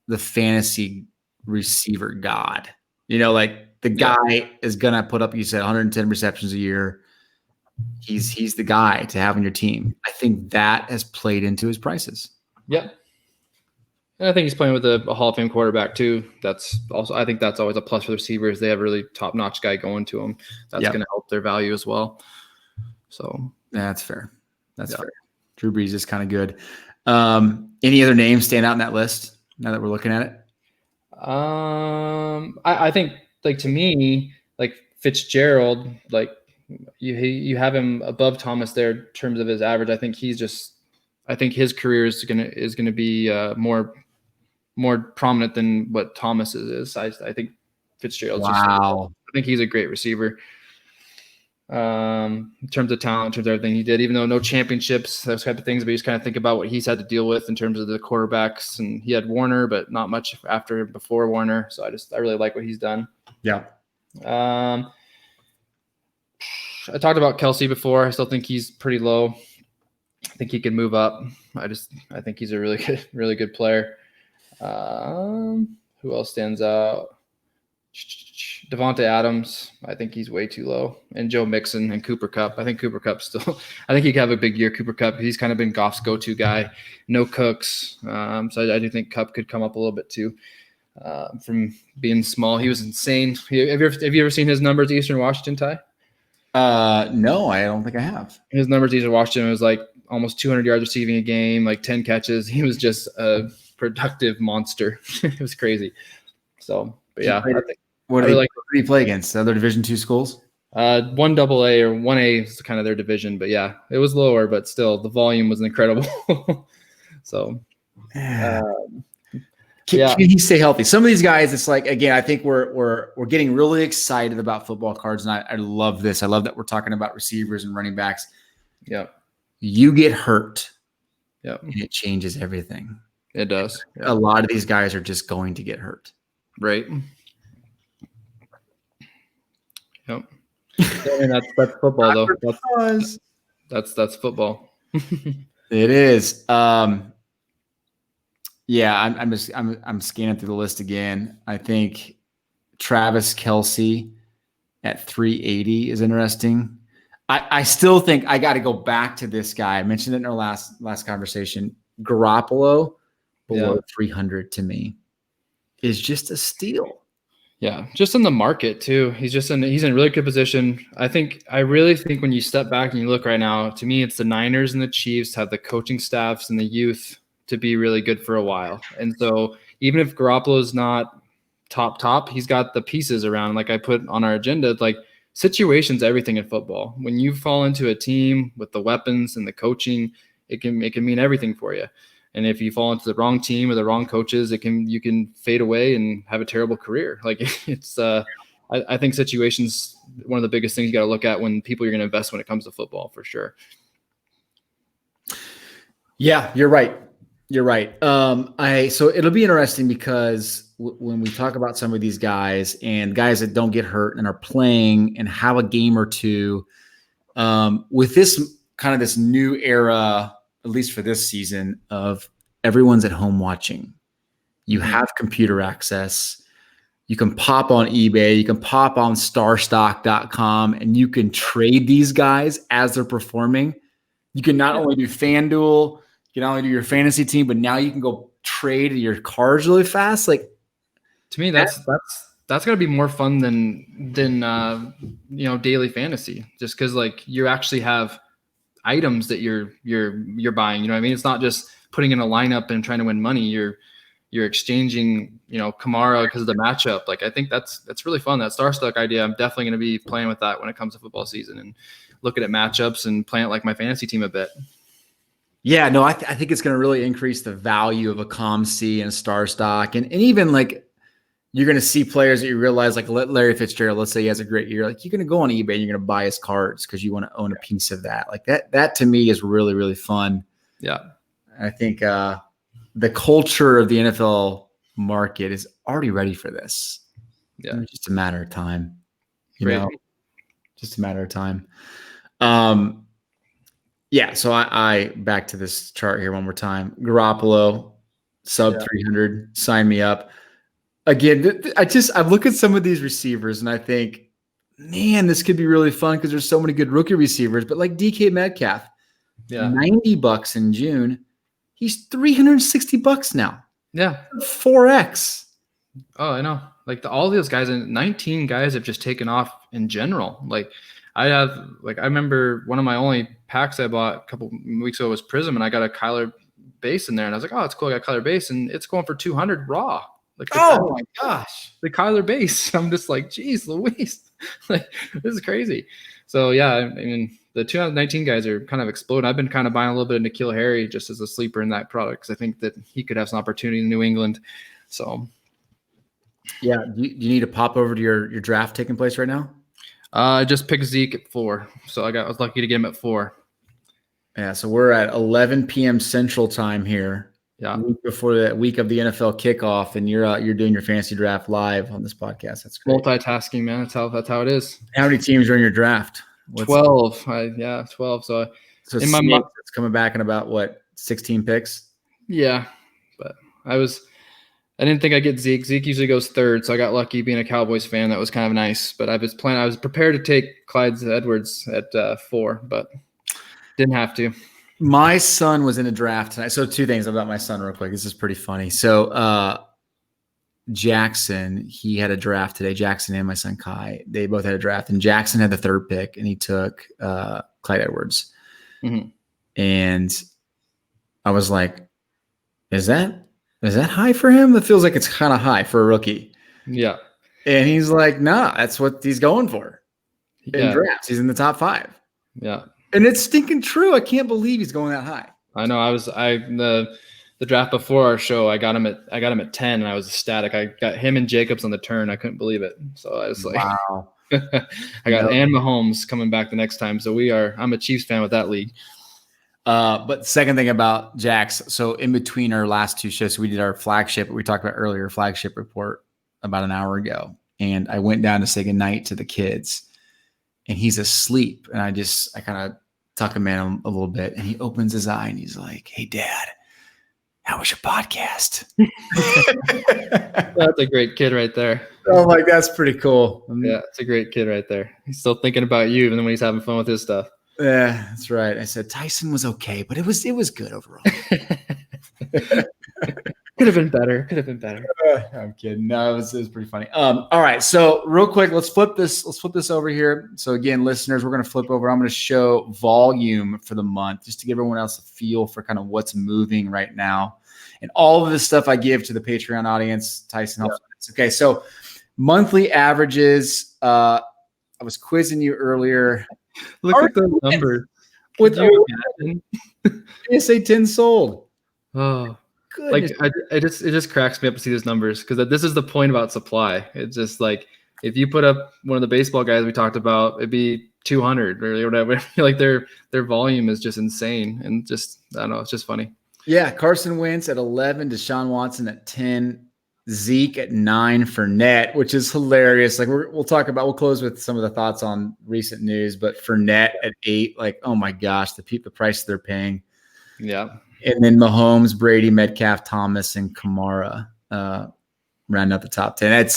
the fantasy receiver god. You know, like the guy is going to put up, you said, 110 receptions a year. He's the guy to have on your team. I think that has played into his prices. Yep. And I think he's playing with a Hall of Fame quarterback too. I think that's always a plus for the receivers. They have a really top-notch guy going to them. That's going to help their value as well. So that's fair. That's fair. Drew Brees is kind of good. Any other names stand out in that list now that we're looking at it? I think, like, to me, like Fitzgerald, like you have him above Thomas there in terms of his average. I think his career is gonna be more prominent than what Thomas is. I think Fitzgerald. Wow. I think he's a great receiver. In terms of talent, in terms of everything he did, even though no championships, those type of things, but you just kind of think about what he's had to deal with in terms of the quarterbacks, and he had Warner, but not much before Warner. So I really like what he's done. Yeah. I talked about Kelsey before. I still think he's pretty low. I think he can move up. I think he's a really good player. Who else stands out? Devontae Adams, I think he's way too low, and Joe Mixon and Cooper Kupp. I think Cooper Kupp still. I think he could have a big year. Cooper Kupp, he's kind of been Goff's go-to guy. No Cooks, so I do think Kupp could come up a little bit too. From being small, he was insane. Have you ever seen his numbers at Eastern Washington, Ty? No, I don't think I have. His numbers at Eastern Washington was like almost 200 yards receiving a game, like 10 catches. He was just a productive monster. It was crazy. So, but yeah. What did he play against? Other Division II schools? 1 AA or 1A is kind of their division, but yeah, it was lower, but still the volume was incredible. So Can he stay healthy? Some of these guys, it's like, again, I think we're getting really excited about football cards, and I love this. I love that we're talking about receivers and running backs. Yeah. You get hurt. Yeah. And it changes everything. It does. A lot of these guys are just going to get hurt. Right. Yep. I mean, that's football though. That's football. It is. Yeah, I'm scanning through the list again. I think Travis Kelce at 380 is interesting. I still think I got to go back to this guy. I mentioned it in our last conversation. Garoppolo below 300 to me is just a steal. Yeah, just in the market too. He's in a really good position. I really think when you step back and you look right now, to me, it's the Niners and the Chiefs have the coaching staffs and the youth to be really good for a while. And so even if Garoppolo's not top, he's got the pieces around, like I put on our agenda, like situations, everything in football. When you fall into a team with the weapons and the coaching, it can mean everything for you. And if you fall into the wrong team or the wrong coaches, you can fade away and have a terrible career. Like it's, I think situations, one of the biggest things you got to look at when people you're going to invest when it comes to football, for sure. Yeah, you're right. You're right. So it'll be interesting because when we talk about some of these guys and guys that don't get hurt and are playing and have a game or two, with this kind of this new era, at least for this season, of everyone's at home watching. You have computer access. You can pop on eBay. You can pop on starstock.com and you can trade these guys as they're performing. You can not only do FanDuel, you can not only do your fantasy team, but now you can go trade your cards really fast. Like, to me, that's got to be more fun than daily fantasy, just because like you actually have items that you're buying. You know what I mean? It's not just putting in a lineup and trying to win money. You're exchanging, Kamara because of the matchup. Like I think that's really fun. That Starstock idea, I'm definitely going to be playing with that when it comes to football season and looking at matchups and playing it like my fantasy team a bit. Yeah, no, I think it's going to really increase the value of a COMC and a Starstock, and even like you're going to see players that you realize, like Larry Fitzgerald, let's say he has a great year, like you're going to go on eBay and you're going to buy his cards because you want to own a piece of that. Like that to me is really, really fun. Yeah. I think the culture of the NFL market is already ready for this. Yeah. It's just a matter of time, just a matter of time. Yeah. So I back to this chart here one more time. Garoppolo, sub 300, sign me up. Again, I look at some of these receivers and I think, man, this could be really fun because there's so many good rookie receivers. But like DK Metcalf, $90 in June, he's $360 now. Yeah, 4x. Oh, I know. Like all those guys, and 19 guys have just taken off in general. Like I remember one of my only packs I bought a couple weeks ago was Prism, and I got a Kyler base in there, and I was like, oh, it's cool. I got Kyler base, and it's going for 200 raw. Like, oh my gosh, the Kyler base. I'm just like, geez, Louise, like this is crazy. So yeah, I mean, the 2019 guys are kind of exploding. I've been kind of buying a little bit of N'Keal Harry just as a sleeper in that product because I think that he could have some opportunity in New England. So yeah, do you need to pop over to your draft taking place right now? I just picked Zeke at 4, so I was lucky to get him at 4. Yeah, so we're at 11 p.m. Central Time here. Yeah, week before that week of the NFL kickoff, and you're doing your fantasy draft live on this podcast. That's great. Multitasking, man. That's how it is. How many teams are in your draft? 12. 12. So in my mind, it's coming back in about 16 picks. Yeah, but I didn't think I'd get Zeke. Zeke usually goes 3rd, so I got lucky being a Cowboys fan. That was kind of nice. But I was prepared to take Clyde Edwards at 4, but didn't have to. My son was in a draft tonight. So 2 things about my son real quick. This is pretty funny. So Jackson, he had a draft today. Jackson and my son Kai, they both had a draft. And Jackson had the 3rd pick, and he took Clyde Edwards. Mm-hmm. And I was like, is that high for him? That feels like it's kind of high for a rookie. Yeah. And he's like, nah, that's what he's going for. In drafts, he's in the top 5. Yeah. And it's stinking true. I can't believe he's going that high. I know. the draft before our show, I got him at 10, and I was ecstatic. I got him and Jacobs on the turn. I couldn't believe it. So I was like, wow. I got and Mahomes coming back the next time. So I'm a Chiefs fan with that league. But second thing about Jax, so in between our last two shows, we did our flagship, we talked about earlier, flagship report about an hour ago. And I went down to say goodnight to the kids, and he's asleep. And I kind of tuck him in a little bit, and he opens his eye and he's like, "Hey, Dad, how was your podcast?" That's a great kid right there. I'm like, that's pretty cool. Yeah, it's a great kid right there. He's still thinking about you even when he's having fun with his stuff. Yeah, that's right. I said Tyson was okay, but it was good overall. Could have been better. I'm kidding. No, it was pretty funny. All right. So real quick, let's flip this over here. So again, listeners, we're going to flip over. I'm going to show volume for the month just to give everyone else a feel for kind of what's moving right now. And all of this stuff I give to the Patreon audience, Tyson helps. Yeah. Okay. So monthly averages, I was quizzing you earlier. Look at the numbers. With PSA 10 sold. Oh, goodness. Like it just cracks me up to see these numbers, because this is the point about supply. It's just like if you put up one of the baseball guys we talked about, it'd be 200 or whatever. Like their volume is just insane, and just I don't know, it's just funny. Yeah, Carson Wentz at 11, Deshaun Watson at 10. Zeke at 9 for net, which is hilarious. Like we'll close with some of the thoughts on recent news, but for net at 8, like, oh my gosh, the price they're paying. Yeah. And then Mahomes, Brady, Metcalf, Thomas, and Kamara round out the top 10.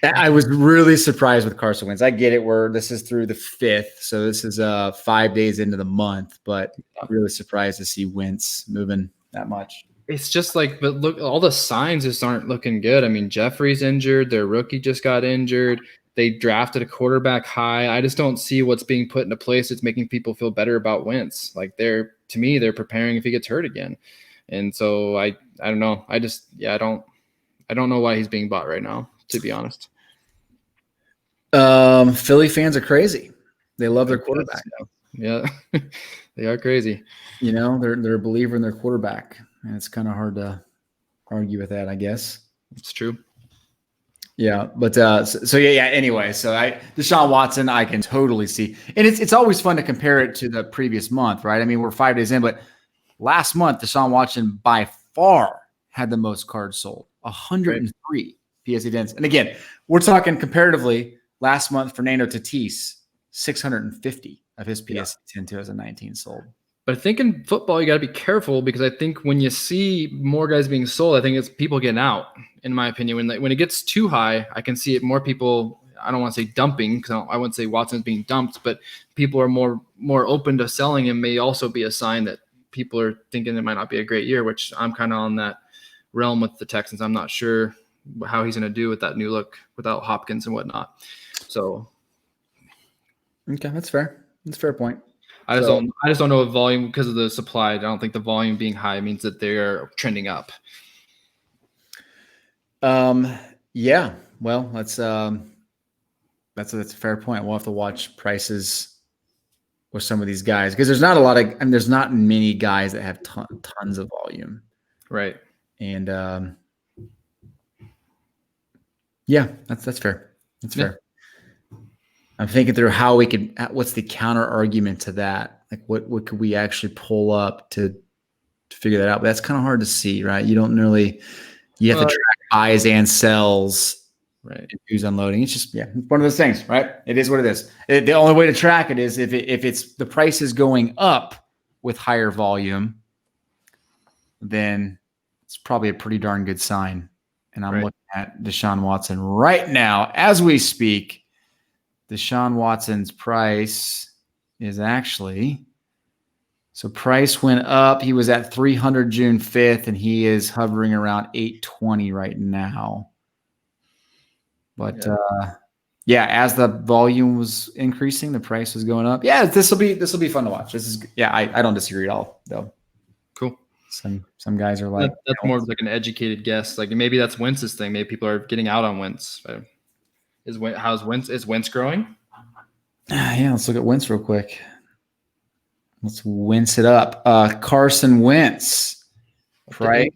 I was really surprised with Carson Wentz. I get it, this is through the 5th, so this is 5 days into the month, but really surprised to see Wentz moving that much. It's just like, but look, all the signs just aren't looking good. I mean, Jeffrey's injured. Their rookie just got injured. They drafted a quarterback high. I just don't see what's being put into place that's making people feel better about Wentz. Like to me, they're preparing if he gets hurt again. And so I don't know. I don't know why he's being bought right now, to be honest. Philly fans are crazy. They love their quarterback. Yeah, they are crazy. You know, they're a believer in their quarterback. And it's kind of hard to argue with that, I guess. It's true. Yeah, but anyway, so Deshaun Watson, I can totally see. And it's always fun to compare it to the previous month, right? I mean, we're 5 days in, but last month, Deshaun Watson by far had the most cards sold, 103 PSA 10s. And again, we're talking comparatively, last month, Fernando Tatis, 650 of his PSA 10 2019 sold. But I think in football, you got to be careful, because I think when you see more guys being sold, I think it's people getting out, in my opinion. When it gets too high, I can see it more people, I don't want to say dumping, because I wouldn't say Watson's being dumped, but people are more open to selling him may also be a sign that people are thinking it might not be a great year, which I'm kind of on that realm with the Texans. I'm not sure how he's going to do with that new look without Hopkins and whatnot. So. Okay, that's fair. That's a fair point. I just don't know if volume, because of the supply. I don't think the volume being high means that they are trending up. Yeah. Well, that's a fair point. We'll have to watch prices with some of these guys, because there's not many guys that have tons of volume. Right. And yeah, that's fair. That's fair. I'm thinking through what's the counter argument to that? Like what could we actually pull up to figure that out? But that's kind of hard to see, right? You don't really, you have to track buys and sells, right? And who's unloading. It's just, one of those things, right? It is what it is. The only way to track it is if it's the price is going up with higher volume, then it's probably a pretty darn good sign. And I'm looking at Deshaun Watson right now as we speak. Deshaun Watson's price is actually, so price went up. He was at 300 June 5th, and he is hovering around 820 right now. But as the volume was increasing, the price was going up. Yeah, this will be fun to watch. This is I don't disagree at all though. Cool. Some guys are like, that's more of like an educated guess. Like maybe that's Wentz's thing. Maybe people are getting out on Wentz. Is Wentz growing? Yeah, let's look at Wentz real quick. Let's Wentz it up. Carson Wentz Price.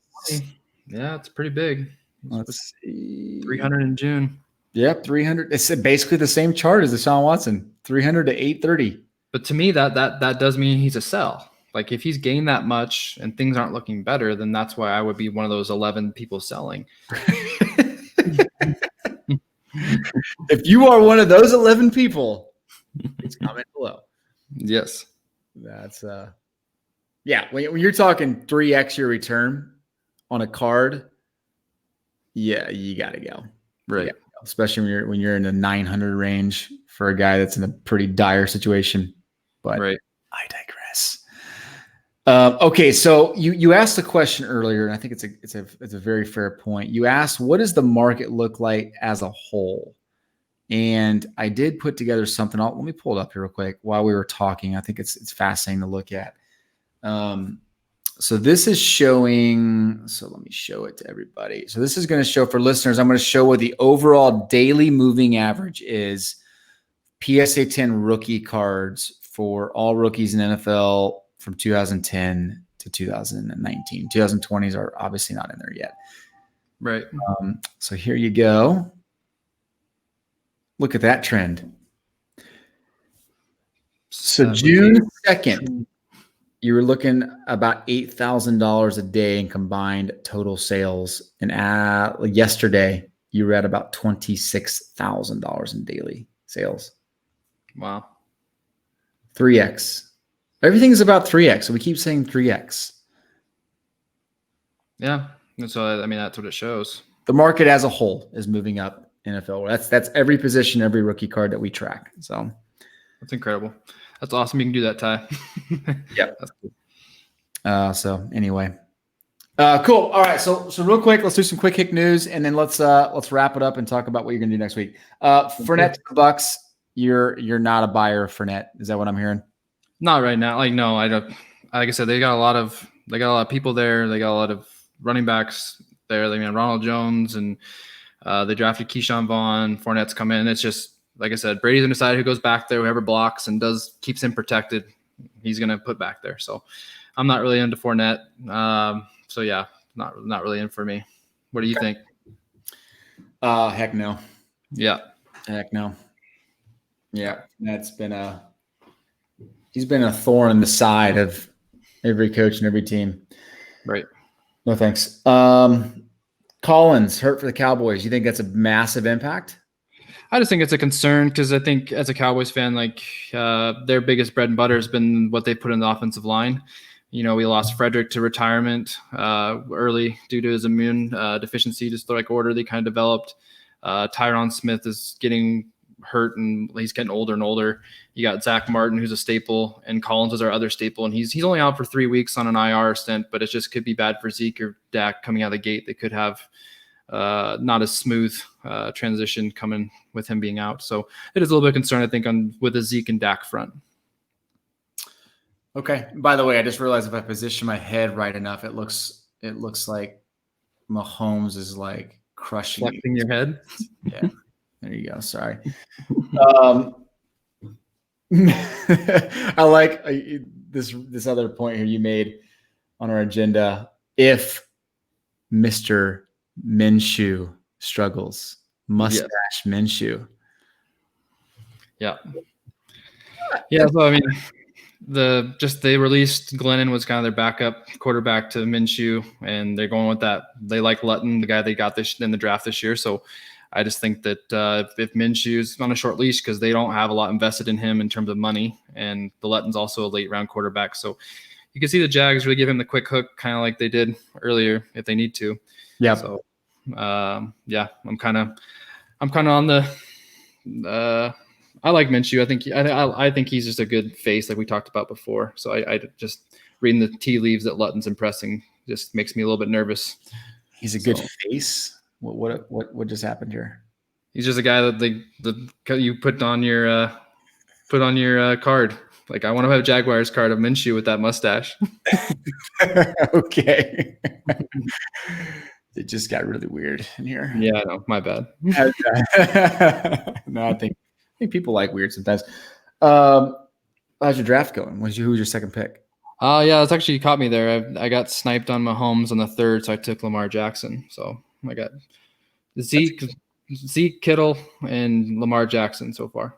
Yeah, it's pretty big. Let's see. 300 in June. Yep, 300. It's basically the same chart as Deshaun Watson, 300 to 830. But to me, that does mean he's a sell. Like if he's gained that much and things aren't looking better, then that's why I would be one of those 11 people selling. If you are one of those 11 people, please comment below. Yes. That's yeah. When you're talking 3x your return on a card, yeah, you got to go. Right. Yeah. Especially when you're in the 900 range for a guy that's in a pretty dire situation. But right. I digress. Okay, so you asked a question earlier, and I think it's a very fair point. You asked, what does the market look like as a whole? And I did put together something. Let me pull it up here real quick while we were talking. I think it's fascinating to look at. So this is showing. So let me show it to everybody. So this is going to show for listeners. I'm going to show what the overall daily moving average is. PSA 10 rookie cards for all rookies in NFL from 2010 to 2019. 2020s are obviously not in there yet. Right. So here you go. Look at that trend. So June 2nd, you were looking about $8,000 a day in combined total sales. And yesterday, you were at about $26,000 in daily sales. Wow. 3x. Everything's about 3x. So we keep saying 3x. Yeah. So, I mean, that's what it shows. The market as a whole is moving up NFL. That's every position, every rookie card that we track. So that's incredible. That's awesome. You can do that, Ty. Yep. That's cool. So anyway, cool. All right. So real quick, let's do some quick hit news, and then let's wrap it up and talk about what you're going to do next week. Fournette to the Bucks. You're not a buyer of Fournette. Is that what I'm hearing? Not right now. Like, no, I don't. Like I said, they got a lot of people there. They got a lot of running backs there. They Ronald Jones, and they drafted Keyshawn Vaughn. Fournette's come in. It's just, like I said, Brady's going to decide who goes back there. Whoever blocks and keeps him protected, he's going to put back there. So I'm not really into Fournette. So yeah, not really in for me. What do you think? Heck no. Yeah. Heck no. Yeah, he's been a thorn in the side of every coach and every team. Right. No thanks. Collins hurt for the Cowboys. You think that's a massive impact? I just think it's a concern because I think as a Cowboys fan, like their biggest bread and butter has been what they put in the offensive line. We lost Frederick to retirement early due to his immune deficiency, just like order they kind of developed. Tyron Smith is getting hurt and he's getting older and older. You got Zach Martin, who's a staple, and Collins is our other staple, and he's only out for 3 weeks on an IR stint, but it just could be bad for Zeke or Dak coming out of the gate. They could have not a smooth transition coming with him being out. So it is a little bit concerned, I think, with the Zeke and Dak front. Okay. By the way, I just realized if I position my head right enough, it looks like Mahomes is like crushing Flexing your head. Yeah. There you go. Sorry. I like this other point here you made on our agenda. If Mr. Minshew struggles, mustache Minshew. Yeah. Yeah. So, I mean, they released Glennon was kind of their backup quarterback to Minshew, and they're going with that. They like Lutton, the guy they got in the draft this year. So I just think that if Minshew's on a short leash because they don't have a lot invested in him in terms of money, and the Lutton's also a late round quarterback. So you can see the Jags really give him the quick hook, kind of like they did earlier if they need to. Yeah. So I'm kind of on the I like Minshew. I think he's just a good face, like we talked about before. So I just reading the tea leaves that Lutton's impressing just makes me a little bit nervous. He's a good face. What just happened here? He's just a guy that you put on your card. Like, I want to have a Jaguars card of Minshew with that mustache. Okay. It just got really weird in here. Yeah, no, my bad. No, I think people like weird sometimes. How's your draft going? Who's your second pick? Yeah, it's actually caught me there. I got sniped on Mahomes on the 3rd, so I took Lamar Jackson. So I got Zeke, Kittle, and Lamar Jackson so far.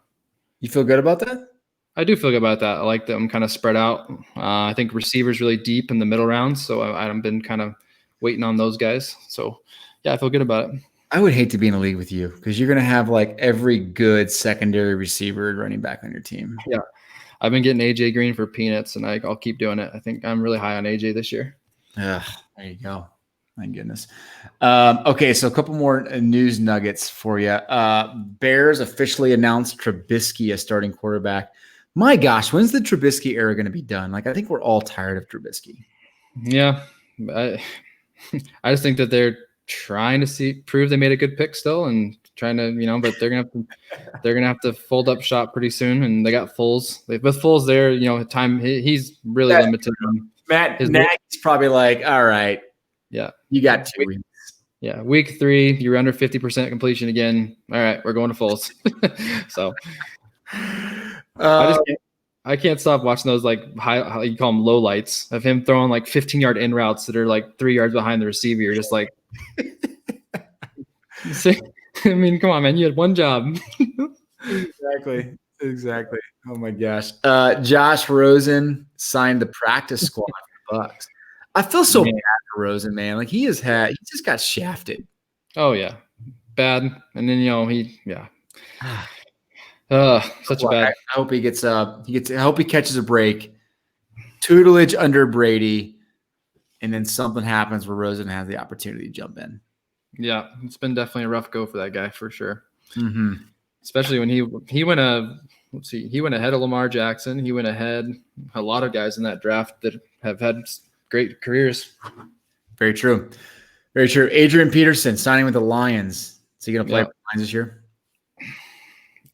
You feel good about that? I do feel good about that. I like them kind of spread out. I think receivers really deep in the middle rounds, so I've been kind of waiting on those guys. So yeah, I feel good about it. I would hate to be in a league with you because you're going to have like every good secondary receiver running back on your team. Yeah. I've been getting AJ Green for peanuts, and I'll keep doing it. I think I'm really high on AJ this year. There you go. My goodness. Okay, so a couple more news nuggets for you. Bears officially announced Trubisky as starting quarterback. My gosh, when's the Trubisky era going to be done? Like, I think we're all tired of Trubisky. Yeah, I just think that they're trying to prove they made a good pick still, and trying to, but they're gonna have to fold up shop pretty soon. And they got Foles. With Foles there, time he's really limited. Matt Nagy's probably like, all right, yeah, you got 2 weeks. Yeah, week 3, you're under 50% completion again. All right, we're going to Foles. So I can't stop watching those like how you call them low lights of him throwing like 15-yard in routes that are like 3 yards behind the receiver. You're just like, I mean, come on, man, you had one job. Exactly. Oh my gosh. Josh Rosen signed the practice squad for the Bucks. I feel so bad for Rosen, man. Like he just got shafted. Oh yeah, bad. And then such a bad. I hope he gets I hope he catches a break. Tutelage under Brady, and then something happens where Rosen has the opportunity to jump in. Yeah, it's been definitely a rough go for that guy for sure. Mm-hmm. Especially when he went he went ahead of Lamar Jackson. He went ahead a lot of guys in that draft that have had great careers. Very true. Very true. Adrian Peterson signing with the Lions. Is he going to play with the Lions this year?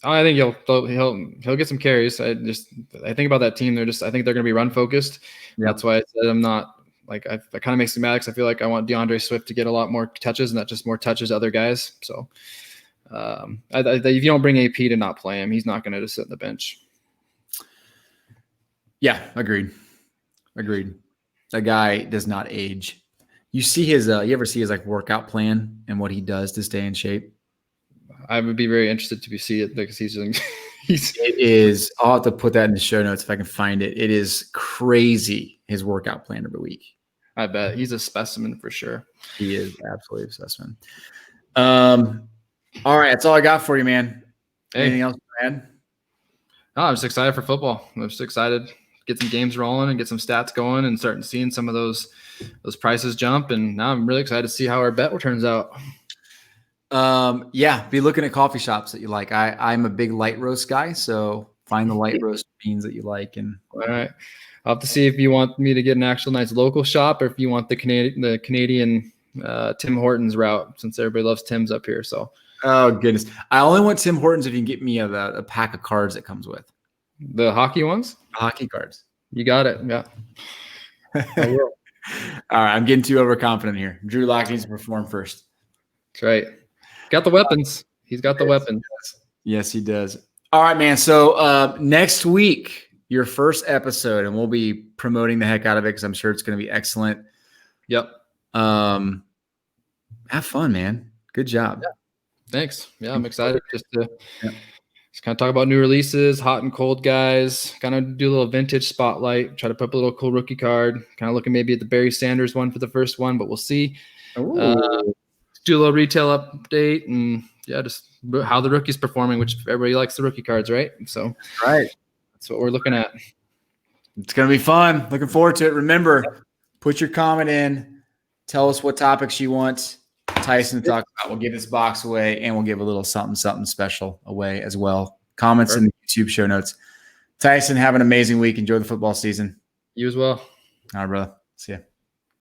I think he'll get some carries. I think about that team. I think they're going to be run focused. Yep. That's why I said I'm not like that kind of makes me mad because I feel like I want DeAndre Swift to get a lot more touches, not just more touches to other guys. So if you don't bring AP to not play him, he's not going to just sit on the bench. Yeah, agreed. That guy does not age. You see his you ever see his like workout plan and what he does to stay in shape? I would be very interested to see it because it is. I'll have to put that in the show notes if I can find it. It is crazy, his workout plan every week. I bet he's a specimen for sure. He is absolutely a specimen. All right, that's all I got for you, man. Anything else to add? No, I'm just excited for football. I'm just excited to get some games rolling and get some stats going and starting seeing some of those prices jump. And now I'm really excited to see how our bet turns out. Yeah, be looking at coffee shops that you like. I'm a big light roast guy, so find the light roast beans that you like. And all right, I'll have to see if you want me to get an actual nice local shop or if you want the Canadian Tim Hortons route, since everybody loves Tim's up here. So, oh goodness, I only want Tim Hortons if you can get me a pack of cards that comes with the hockey ones. Hockey cards. You got it. Yeah. I will. All right, I'm getting too overconfident here. Drew Lock needs to perform first. That's right. Got the weapons. He's got the weapons. Yes, he does. All right, man. So next week, your first episode, and we'll be promoting the heck out of it because I'm sure it's going to be excellent. Yep. Have fun, man. Good job. Yeah. Thanks. Yeah, I'm excited just to kind of talk about new releases, hot and cold guys, kind of do a little vintage spotlight, try to put up a little cool rookie card, kind of looking maybe at the Barry Sanders one for the first one, but we'll see. Do a little retail update and just how the rookie's performing, which everybody likes the rookie cards, right? So that's what we're looking at. It's going to be fun. Looking forward to it. Remember, put your comment in. Tell us what topics you want Tyson to talk about. We'll give this box away and we'll give a little something special away as well. Comments in the YouTube show notes. Tyson, have an amazing week. Enjoy the football season. You as well. All right, brother. See ya.